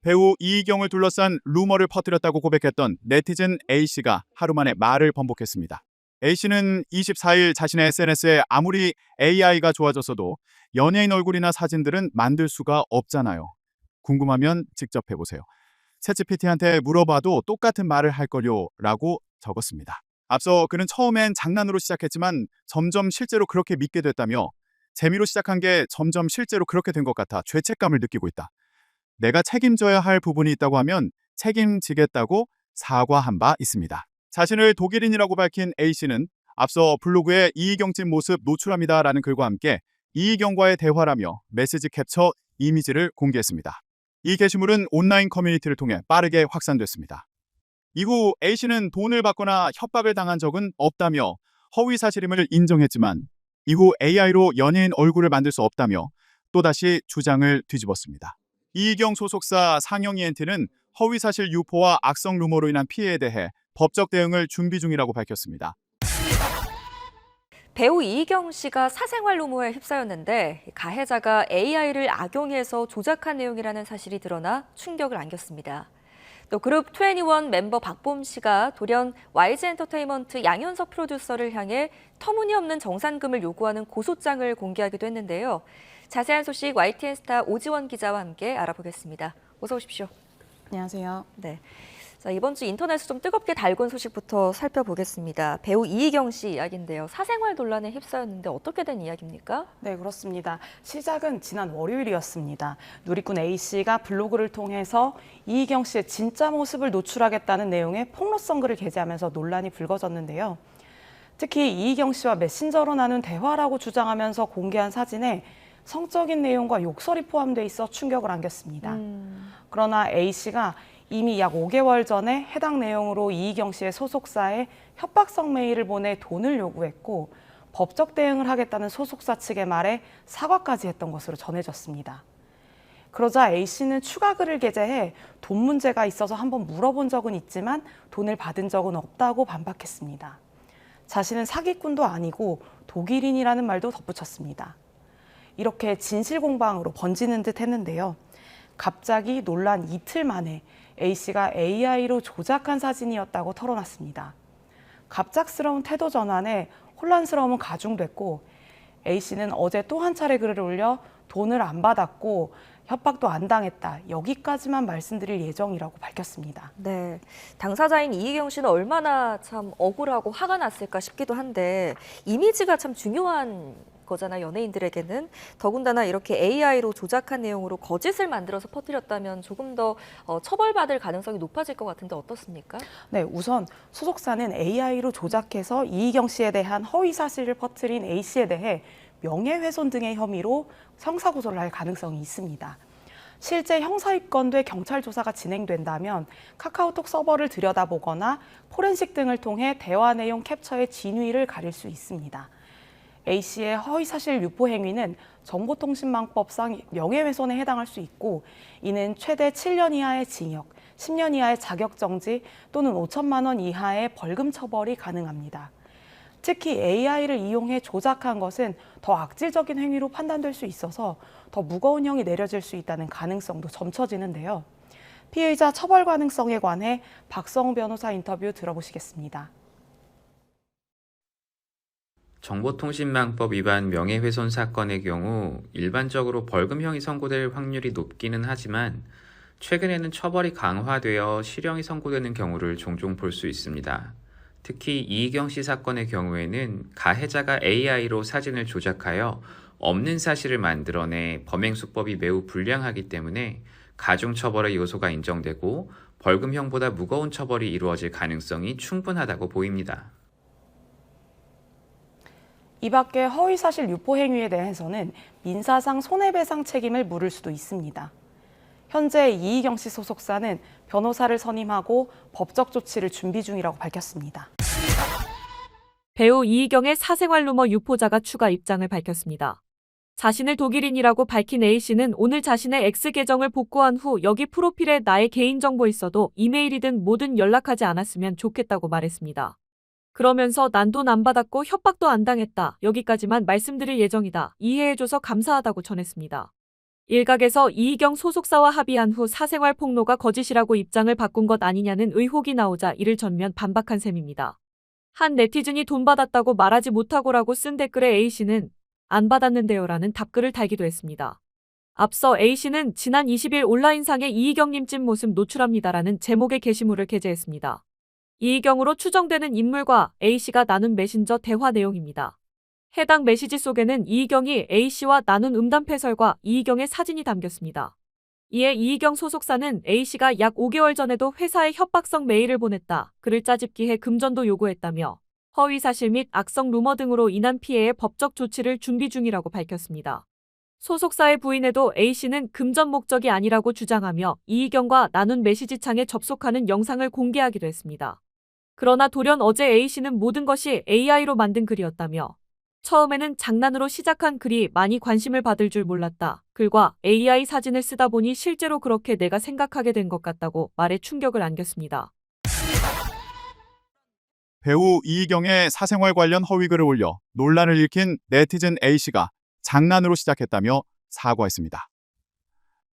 배우 이희경을 둘러싼 루머를 퍼뜨렸다고 고백했던 네티즌 A씨가 하루 만에 말을 번복했습니다. A씨는 24일 자신의 SNS에 아무리 AI가 좋아졌어도 연예인 얼굴이나 사진들은 만들 수가 없잖아요. 궁금하면 직접 해보세요. 챗GPT한테 물어봐도 똑같은 말을 할 거요 라고 적었습니다. 앞서 그는 처음엔 장난으로 시작했지만 점점 실제로 그렇게 믿게 됐다며 재미로 시작한 게 점점 실제로 그렇게 된 것 같아 죄책감을 느끼고 있다. 내가 책임져야 할 부분이 있다고 하면 책임지겠다고 사과한 바 있습니다. 자신을 독일인이라고 밝힌 A씨는 앞서 블로그에 이희경 찐 모습 노출합니다라는 글과 함께 이희경과의 대화라며 메시지 캡처 이미지를 공개했습니다. 이 게시물은 온라인 커뮤니티를 통해 빠르게 확산됐습니다. 이후 A씨는 돈을 받거나 협박을 당한 적은 없다며 허위 사실임을 인정했지만 이후 AI로 연예인 얼굴을 만들 수 없다며 또다시 주장을 뒤집었습니다. 이희경 소속사 상영 ENT는 허위사실 유포와 악성 루머로 인한 피해에 대해 법적 대응을 준비 중이라고 밝혔습니다. 배우 이희경 씨가 사생활 루머에 휩싸였는데 가해자가 AI를 악용해서 조작한 내용이라는 사실이 드러나 충격을 안겼습니다. 또 그룹 21 멤버 박봄 씨가 돌연 YG엔터테인먼트 양현석 프로듀서를 향해 터무니없는 정산금을 요구하는 고소장을 공개하기도 했는데요. 자세한 소식 YTN스타 오지원 기자와 함께 알아보겠습니다. 어서 오십시오. 안녕하세요. 네. 자, 이번 주 인터넷을 좀 뜨겁게 달군 소식부터 살펴보겠습니다. 배우 이희경 씨 이야기인데요. 사생활 논란에 휩싸였는데 어떻게 된 이야기입니까? 네, 그렇습니다. 시작은 지난 월요일이었습니다. 누리꾼 A씨가 블로그를 통해서 이희경 씨의 진짜 모습을 노출하겠다는 내용의 폭로성 글을 게재하면서 논란이 불거졌는데요. 특히 이희경 씨와 메신저로 나눈 대화라고 주장하면서 공개한 사진에 성적인 내용과 욕설이 포함돼 있어 충격을 안겼습니다. 그러나 A씨가 이미 약 5개월 전에 해당 내용으로 이희경 씨의 소속사에 협박성 메일을 보내 돈을 요구했고 법적 대응을 하겠다는 소속사 측의 말에 사과까지 했던 것으로 전해졌습니다. 그러자 A씨는 추가 글을 게재해 돈 문제가 있어서 한번 물어본 적은 있지만 돈을 받은 적은 없다고 반박했습니다. 자신은 사기꾼도 아니고 독일인이라는 말도 덧붙였습니다. 이렇게 진실 공방으로 번지는 듯 했는데요. 갑자기 논란 이틀 만에 A씨가 AI로 조작한 사진이었다고 털어놨습니다. 갑작스러운 태도 전환에 혼란스러움은 가중됐고 A씨는 어제 또 한 차례 글을 올려 돈을 안 받았고 협박도 안 당했다. 여기까지만 말씀드릴 예정이라고 밝혔습니다. 네, 당사자인 이희경 씨는 얼마나 참 억울하고 화가 났을까 싶기도 한데 이미지가 참 중요한 거잖아요, 연예인들에게는. 더군다나 이렇게 AI로 조작한 내용으로 거짓을 만들어서 퍼뜨렸다면 조금 더 처벌받을 가능성이 높아질 것 같은데 어떻습니까? 네, 우선 소속사는 AI로 조작해서 이희경 씨에 대한 허위 사실을 퍼뜨린 A씨에 대해 명예훼손 등의 혐의로 형사고소를 할 가능성이 있습니다. 실제 형사입건돼 경찰 조사가 진행된다면 카카오톡 서버를 들여다보거나 포렌식 등을 통해 대화 내용 캡처의 진위를 가릴 수 있습니다. A씨의 허위사실 유포 행위는 정보통신망법상 명예훼손에 해당할 수 있고 이는 최대 7년 이하의 징역, 10년 이하의 자격정지 또는 5천만 원 이하의 벌금 처벌이 가능합니다. 특히 AI를 이용해 조작한 것은 더 악질적인 행위로 판단될 수 있어서 더 무거운 형이 내려질 수 있다는 가능성도 점쳐지는데요. 피의자 처벌 가능성에 관해 박성우 변호사 인터뷰 들어보시겠습니다. 정보통신망법 위반 명예훼손 사건의 경우 일반적으로 벌금형이 선고될 확률이 높기는 하지만 최근에는 처벌이 강화되어 실형이 선고되는 경우를 종종 볼 수 있습니다. 특히 이희경 씨 사건의 경우에는 가해자가 AI로 사진을 조작하여 없는 사실을 만들어내 범행 수법이 매우 불량하기 때문에 가중처벌의 요소가 인정되고 벌금형보다 무거운 처벌이 이루어질 가능성이 충분하다고 보입니다. 이 밖에 허위사실 유포 행위에 대해서는 민사상 손해배상 책임을 물을 수도 있습니다. 현재 이희경 씨 소속사는 변호사를 선임하고 법적 조치를 준비 중이라고 밝혔습니다. 배우 이희경의 사생활 루머 유포자가 추가 입장을 밝혔습니다. 자신을 독일인이라고 밝힌 A씨는 오늘 자신의 X 계정을 복구한 후 여기 프로필에 나의 개인정보 있어도 이메일이든 뭐든 연락하지 않았으면 좋겠다고 말했습니다. 그러면서 난 돈 안 받았고 협박도 안 당했다. 여기까지만 말씀드릴 예정이다. 이해해줘서 감사하다고 전했습니다. 일각에서 이희경 소속사와 합의한 후 사생활 폭로가 거짓이라고 입장을 바꾼 것 아니냐는 의혹이 나오자 이를 전면 반박한 셈입니다. 한 네티즌이 돈 받았다고 말하지 못하고라고 쓴 댓글에 A씨는 안 받았는데요라는 답글을 달기도 했습니다. 앞서 A씨는 지난 20일 온라인상에 이희경님 찐 모습 노출합니다라는 제목의 게시물을 게재했습니다. 이희경으로 추정되는 인물과 A씨가 나눈 메신저 대화 내용입니다. 해당 메시지 속에는 이희경이 A씨와 나눈 음담패설과 이희경의 사진이 담겼습니다. 이에 이희경 소속사는 A씨가 약 5개월 전에도 회사에 협박성 메일을 보냈다, 글을 짜집기해 금전도 요구했다며 허위사실 및 악성 루머 등으로 인한 피해의 법적 조치를 준비 중이라고 밝혔습니다. 소속사의 부인에도 A씨는 금전 목적이 아니라고 주장하며 이희경과 나눈 메시지창에 접속하는 영상을 공개하기도 했습니다. 그러나 돌연 어제 A씨는 모든 것이 AI로 만든 글이었다며 처음에는 장난으로 시작한 글이 많이 관심을 받을 줄 몰랐다. 글과 AI 사진을 쓰다 보니 실제로 그렇게 내가 생각하게 된 것 같다고 말에 충격을 안겼습니다. 배우 이희경의 사생활 관련 허위글을 올려 논란을 일으킨 네티즌 A씨가 장난으로 시작했다며 사과했습니다.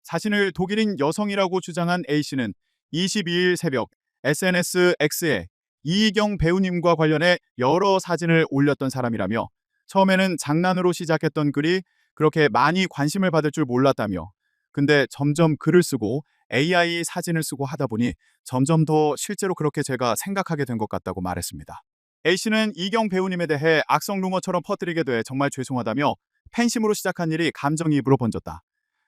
자신을 독일인 여성이라고 주장한 A씨는 22일 새벽 SNS X에 이희경 배우님과 관련해 여러 사진을 올렸던 사람이라며 처음에는 장난으로 시작했던 글이 그렇게 많이 관심을 받을 줄 몰랐다며 근데 점점 글을 쓰고 AI 사진을 쓰고 하다 보니 점점 더 실제로 그렇게 제가 생각하게 된 것 같다고 말했습니다. A씨는 이희경 배우님에 대해 악성 루머처럼 퍼뜨리게 돼 정말 죄송하다며 팬심으로 시작한 일이 감정이입으로 번졌다.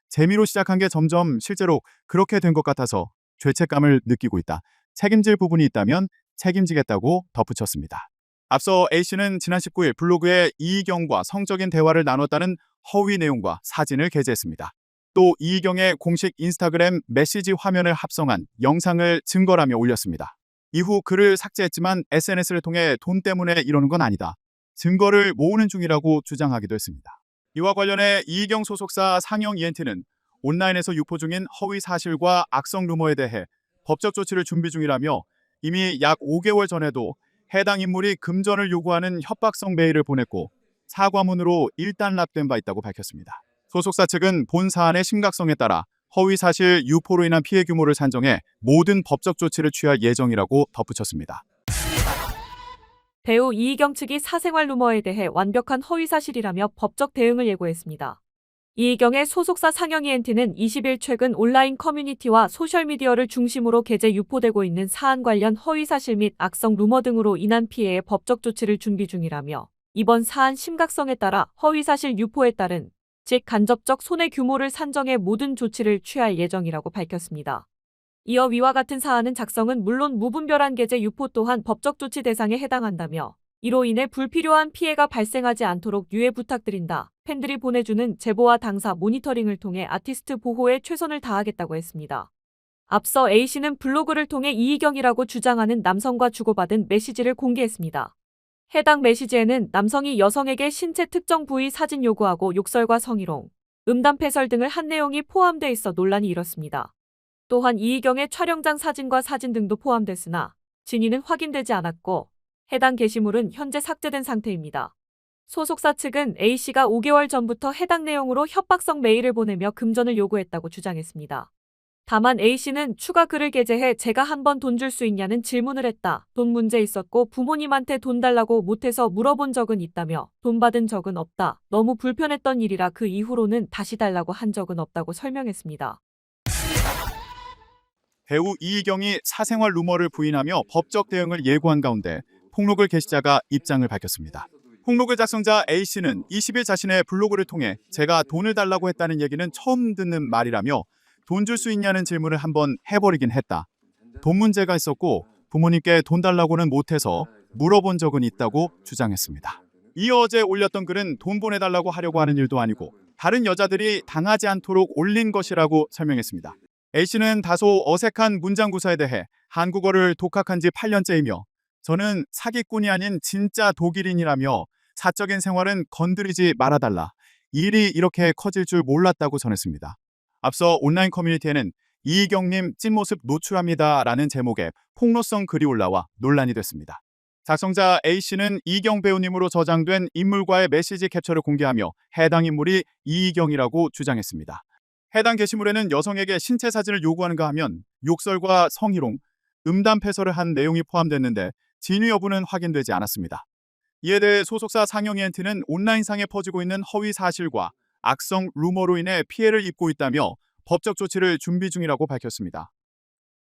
재미로 시작한 게 점점 실제로 그렇게 된 것 같아서 죄책감을 느끼고 있다. 책임질 부분이 있다면 책임지겠다고 덧붙였습니다. 앞서 A씨는 지난 19일 블로그에 이희경과 성적인 대화를 나눴다는 허위 내용과 사진을 게재했습니다. 또 이희경의 공식 인스타그램 메시지 화면을 합성한 영상을 증거라며 올렸습니다. 이후 글을 삭제했지만 SNS를 통해 돈 때문에 이러는 건 아니다. 증거를 모으는 중이라고 주장하기도 했습니다. 이와 관련해 이희경 소속사 상영 ENT는 온라인에서 유포 중인 허위 사실과 악성 루머에 대해 법적 조치를 준비 중이라며 이미 약 5개월 전에도 해당 인물이 금전을 요구하는 협박성 메일을 보냈고 사과문으로 일단락된 바 있다고 밝혔습니다. 소속사 측은 본 사안의 심각성에 따라 허위사실 유포로 인한 피해 규모를 산정해 모든 법적 조치를 취할 예정이라고 덧붙였습니다. 배우 이희경 측이 사생활 루머에 대해 완벽한 허위사실이라며 법적 대응을 예고했습니다. 이희경의 소속사 상영 ENT는 20일 최근 온라인 커뮤니티와 소셜미디어를 중심으로 게재 유포되고 있는 사안 관련 허위사실 및 악성 루머 등으로 인한 피해의 법적 조치를 준비 중이라며 이번 사안 심각성에 따라 허위사실 유포에 따른 즉 간접적 손해 규모를 산정해 모든 조치를 취할 예정이라고 밝혔습니다. 이어 위와 같은 사안은 작성은 물론 무분별한 게재 유포 또한 법적 조치 대상에 해당한다며 이로 인해 불필요한 피해가 발생하지 않도록 유의 부탁드린다. 팬들이 보내주는 제보와 당사 모니터링을 통해 아티스트 보호에 최선을 다하겠다고 했습니다. 앞서 A씨는 블로그를 통해 이희경이라고 주장하는 남성과 주고받은 메시지를 공개했습니다. 해당 메시지에는 남성이 여성에게 신체 특정 부위 사진 요구하고 욕설과 성희롱, 음담패설 등을 한 내용이 포함돼 있어 논란이 일었습니다. 또한 이희경의 촬영장 사진과 사진 등도 포함됐으나 진위는 확인되지 않았고 해당 게시물은 현재 삭제된 상태입니다. 소속사 측은 A씨가 5개월 전부터 해당 내용으로 협박성 메일을 보내며 금전을 요구했다고 주장했습니다. 다만 A씨는 추가 글을 게재해 제가 한 번 돈 줄 수 있냐는 질문을 했다. 돈 문제 있었고 부모님한테 돈 달라고 못해서 물어본 적은 있다며 돈 받은 적은 없다. 너무 불편했던 일이라 그 이후로는 다시 달라고 한 적은 없다고 설명했습니다. 배우 이희경이 사생활 루머를 부인하며 법적 대응을 예고한 가운데 폭로글 게시자가 입장을 밝혔습니다. 폭로글 작성자 A씨는 20일 자신의 블로그를 통해 제가 돈을 달라고 했다는 얘기는 처음 듣는 말이라며 돈 줄 수 있냐는 질문을 한번 해버리긴 했다. 돈 문제가 있었고 부모님께 돈 달라고는 못해서 물어본 적은 있다고 주장했습니다. 이어 어제 올렸던 글은 돈 보내달라고 하려고 하는 일도 아니고 다른 여자들이 당하지 않도록 올린 것이라고 설명했습니다. A씨는 다소 어색한 문장 구사에 대해 한국어를 독학한 지 8년째이며 저는 사기꾼이 아닌 진짜 독일인이라며 사적인 생활은 건드리지 말아달라. 일이 이렇게 커질 줄 몰랐다고 전했습니다. 앞서 온라인 커뮤니티에는 이희경님 찐모습 노출합니다 라는 제목의 폭로성 글이 올라와 논란이 됐습니다. 작성자 A씨는 이희경 배우님으로 저장된 인물과의 메시지 캡처를 공개하며 해당 인물이 이희경이라고 주장했습니다. 해당 게시물에는 여성에게 신체 사진을 요구하는가 하면 욕설과 성희롱, 음담패설을 한 내용이 포함됐는데 진위 여부는 확인되지 않았습니다. 이에 대해 소속사 상영이엔티는 온라인상에 퍼지고 있는 허위 사실과 악성 루머로 인해 피해를 입고 있다며 법적 조치를 준비 중이라고 밝혔습니다.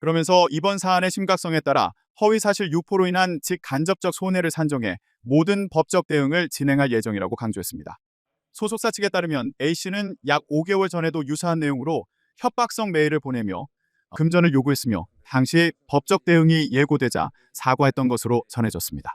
그러면서 이번 사안의 심각성에 따라 허위 사실 유포로 인한 직간접적 손해를 산정해 모든 법적 대응을 진행할 예정이라고 강조했습니다. 소속사 측에 따르면 A씨는 약 5개월 전에도 유사한 내용으로 협박성 메일을 보내며 금전을 요구했으며 당시 법적 대응이 예고되자 사과했던 것으로 전해졌습니다.